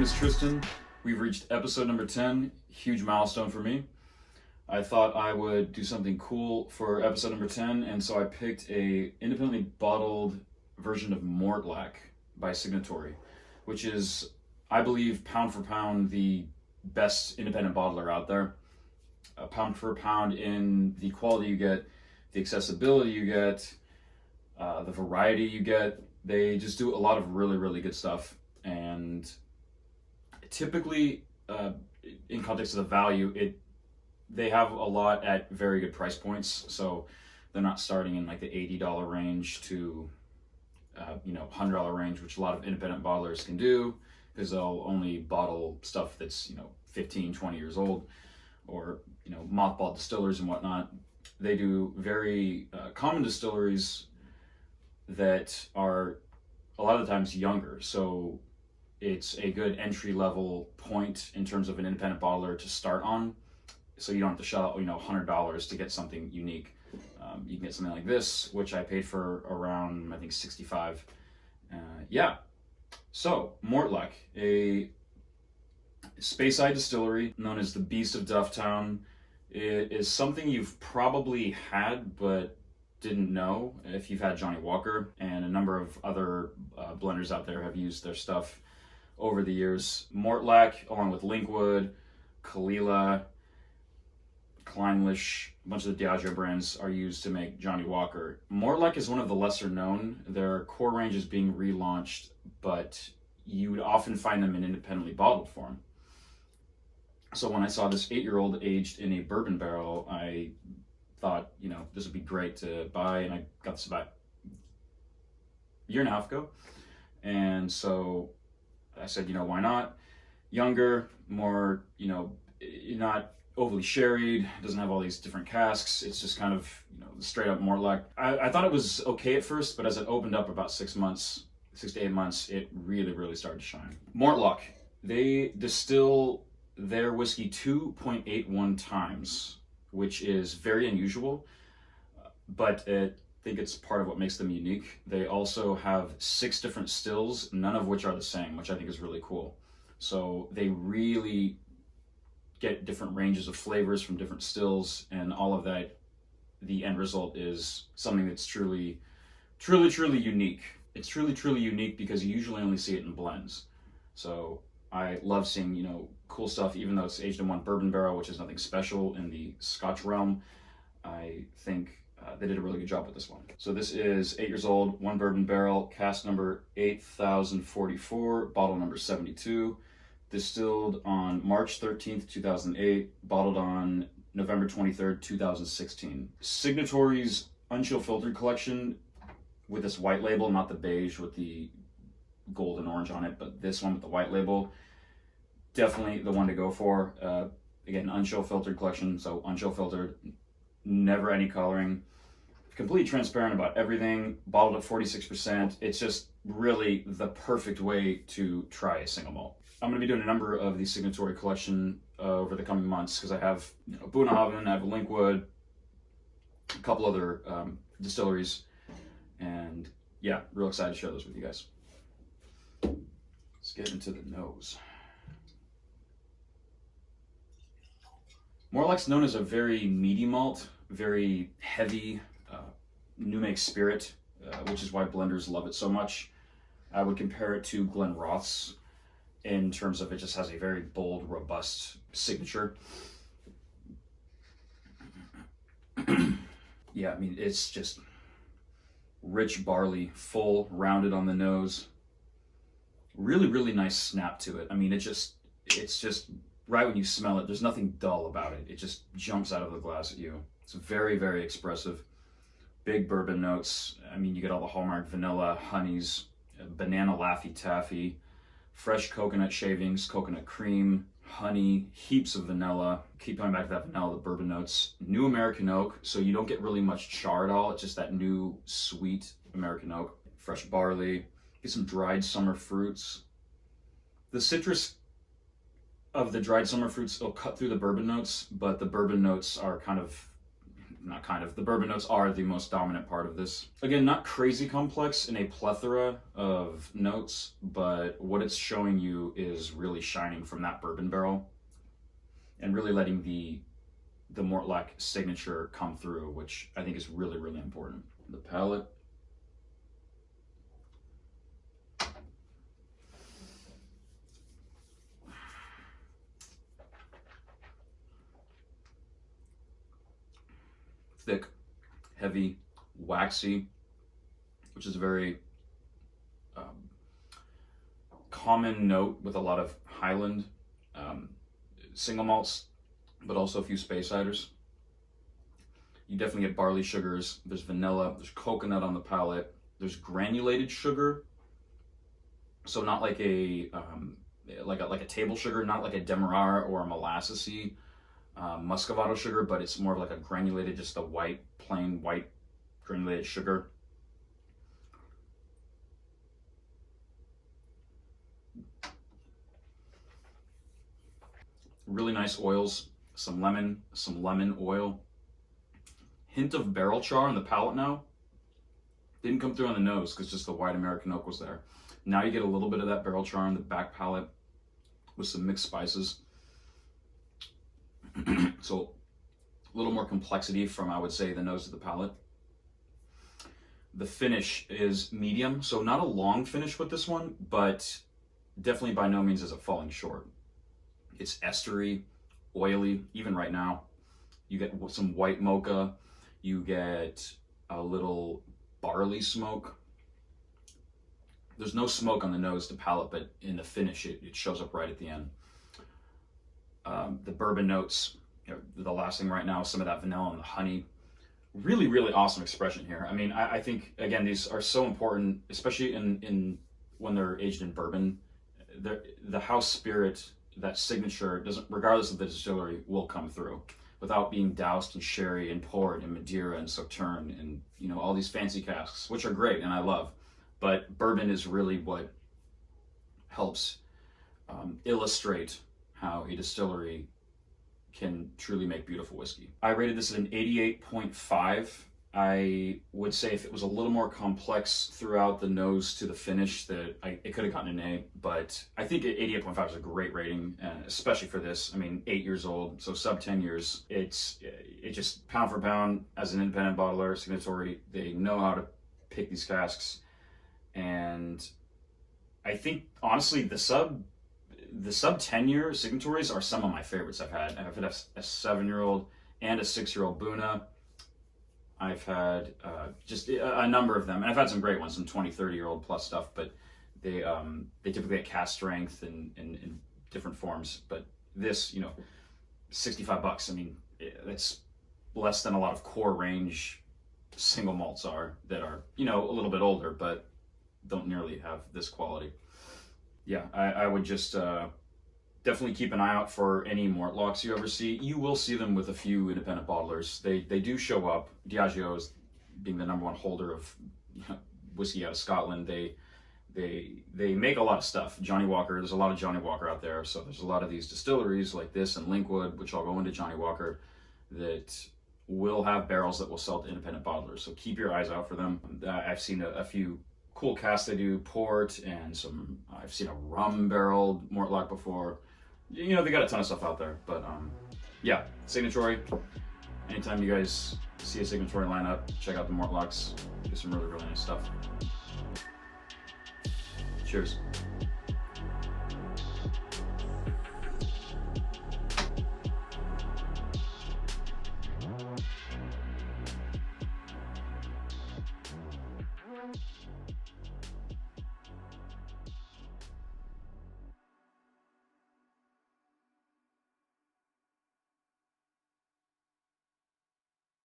is Tristan. We've reached episode number 10, huge milestone for me. I thought I would do something cool for episode number 10, and so I picked a independently bottled version of Mortlach by Signatory, which is, I believe, pound for pound, the best independent bottler out there. Pound for pound in the quality you get, the accessibility you get, the variety you get. They just do a lot of really, really good stuff. And typically, in context of the value, they have a lot at very good price points. So they're not starting in like the $80 range to $100 range, which a lot of independent bottlers can do, because they'll only bottle stuff that's 15, 20 years old, or mothballed distillers and whatnot. They do very common distilleries that are a lot of the times younger, so it's a good entry level point in terms of an independent bottler to start on. So you don't have to shell out $100 to get something unique. You can get something like this, which I paid for around, I think, $65. So Mortlach, a Speyside distillery known as the Beast of Dufftown. It is something you've probably had but didn't know if you've had Johnny Walker, and a number of other blenders out there have used their stuff over the years. Mortlach, along with Linkwood, Kalila, Kleinlich, a bunch of the Diageo brands are used to make Johnny Walker. Mortlach is one of the lesser known. Their core range is being relaunched, but you would often find them in independently bottled form. So when I saw this 8-year-old aged in a bourbon barrel, I thought, this would be great to buy, and I got this about a year and a half ago. And so I said, why not? Younger, more, not overly sherried, doesn't have all these different casks. It's just kind of, straight up Mortlach. I thought it was okay at first, but as it opened up about 6 to 8 months, it really, really started to shine. Mortlach, they distill their whiskey 2.81 times, which is very unusual, but I think it's part of what makes them unique. They also have 6 different stills, none of which are the same, which I think is really cool. So they really get different ranges of flavors from different stills, and all of that, the end result is something that's truly, truly, truly unique. It's truly, truly unique because you usually only see it in blends. So I love seeing, cool stuff, even though it's aged in one bourbon barrel, which is nothing special in the Scotch realm. I think they did a really good job with this one. So this is 8 years old, one bourbon barrel, cask number 8044, bottle number 72, distilled on March 13th, 2008, bottled on November 23rd, 2016. Signatory's Unchill Filtered collection with this white label, not the beige with the gold and orange on it, but this one with the white label, definitely the one to go for. Again, Unchill Filtered collection, so Unchill Filtered, never any coloring, completely transparent about everything, bottled at 46%. It's just really the perfect way to try a single malt. I'm going to be doing a number of the Signatory collection over the coming months, because I have Bunahaven, I have Linkwood, a couple other distilleries, and yeah, real excited to share those with you guys. Let's get into the nose. Mortlach's known as a very meaty malt, very heavy, new make spirit, which is why blenders love it so much. I would compare it to Glenrothes in terms of it just has a very bold, robust signature. Yeah, it's just rich barley, full, rounded on the nose. Really, really nice snap to it. It's just right when you smell it, there's nothing dull about it. It just jumps out of the glass at you. It's very, very expressive. Big bourbon notes. You get all the hallmark vanilla, honeys, banana Laffy Taffy, fresh coconut shavings, coconut cream, honey, heaps of vanilla. Keep coming back to that vanilla, the bourbon notes. New American oak, so you don't get really much char at all. It's just that new, sweet American oak. Fresh barley. Get some dried summer fruits. The citrus of the dried summer fruits will cut through the bourbon notes, but the bourbon notes are kind of not kind of, the bourbon notes are the most dominant part of this. Again, not crazy complex in a plethora of notes, but what it's showing you is really shining from that bourbon barrel and really letting the Mortlach signature come through, which I think is really, really important. The palate. Thick, heavy, waxy, which is a very common note with a lot of Highland single malts, but also a few space ciders. You definitely get barley sugars. There's vanilla. There's coconut on the palate. There's granulated sugar, so not like a like a table sugar, not like a demerara or a molassesy muscovado sugar, but it's more of like a granulated, just a white, plain white granulated sugar. Really nice oils, some lemon oil. Hint of barrel char on the palate now. Didn't come through on the nose because just the white American oak was there. Now you get a little bit of that barrel char on the back palate with some mixed spices. So a little more complexity from, I would say, the nose to the palate. The finish is medium, so not a long finish with this one, but definitely by no means is it falling short. It's estery, oily, even right now. You get some white mocha, you get a little barley smoke. There's no smoke on the nose to palate, but in the finish it shows up right at the end. The bourbon notes, the last thing right now is some of that vanilla and the honey. Really, really awesome expression here. I mean, I think, again, these are so important, especially in when they're aged in bourbon. The house spirit, that signature, doesn't, regardless of the distillery, will come through without being doused in sherry and poured in Madeira and Sauterne and, you know, all these fancy casks, which are great and I love. But bourbon is really what helps illustrate how a distillery can truly make beautiful whiskey. I rated this at an 88.5. I would say if it was a little more complex throughout the nose to the finish, that it could have gotten an A, but I think 88.5 is a great rating, especially for this. I mean, 8 years old, so sub 10 years. It just, pound for pound, as an independent bottler, Signatory, they know how to pick these casks. And I think, honestly, the sub 10-year Signatories are some of my favorites I've had. I've had a 7-year-old and a 6-year-old Buna. I've had just a number of them. And I've had some great ones, some 20, 30-year-old plus stuff, but they typically get cast strength in different forms. But this, you know, $65. I mean, that's less than a lot of core range single malts are that are, you know, a little bit older, but don't nearly have this quality. Yeah, I would just definitely keep an eye out for any Mortlachs you ever see. You will see them with a few independent bottlers. They do show up. Diageo is being the #1 holder of, you know, whiskey out of Scotland. They make a lot of stuff. Johnny Walker, there's a lot of Johnny Walker out there. So there's a lot of these distilleries like this and Linkwood, which I'll go into Johnny Walker, that will have barrels that will sell to independent bottlers. So keep your eyes out for them. I've seen a few cool casks they do, port, and some, I've seen a rum barreled Mortlach before. You know, they got a ton of stuff out there, but yeah, Signatory. Anytime you guys see a Signatory lineup, check out the Mortlachs. Do some really, really nice stuff. Cheers.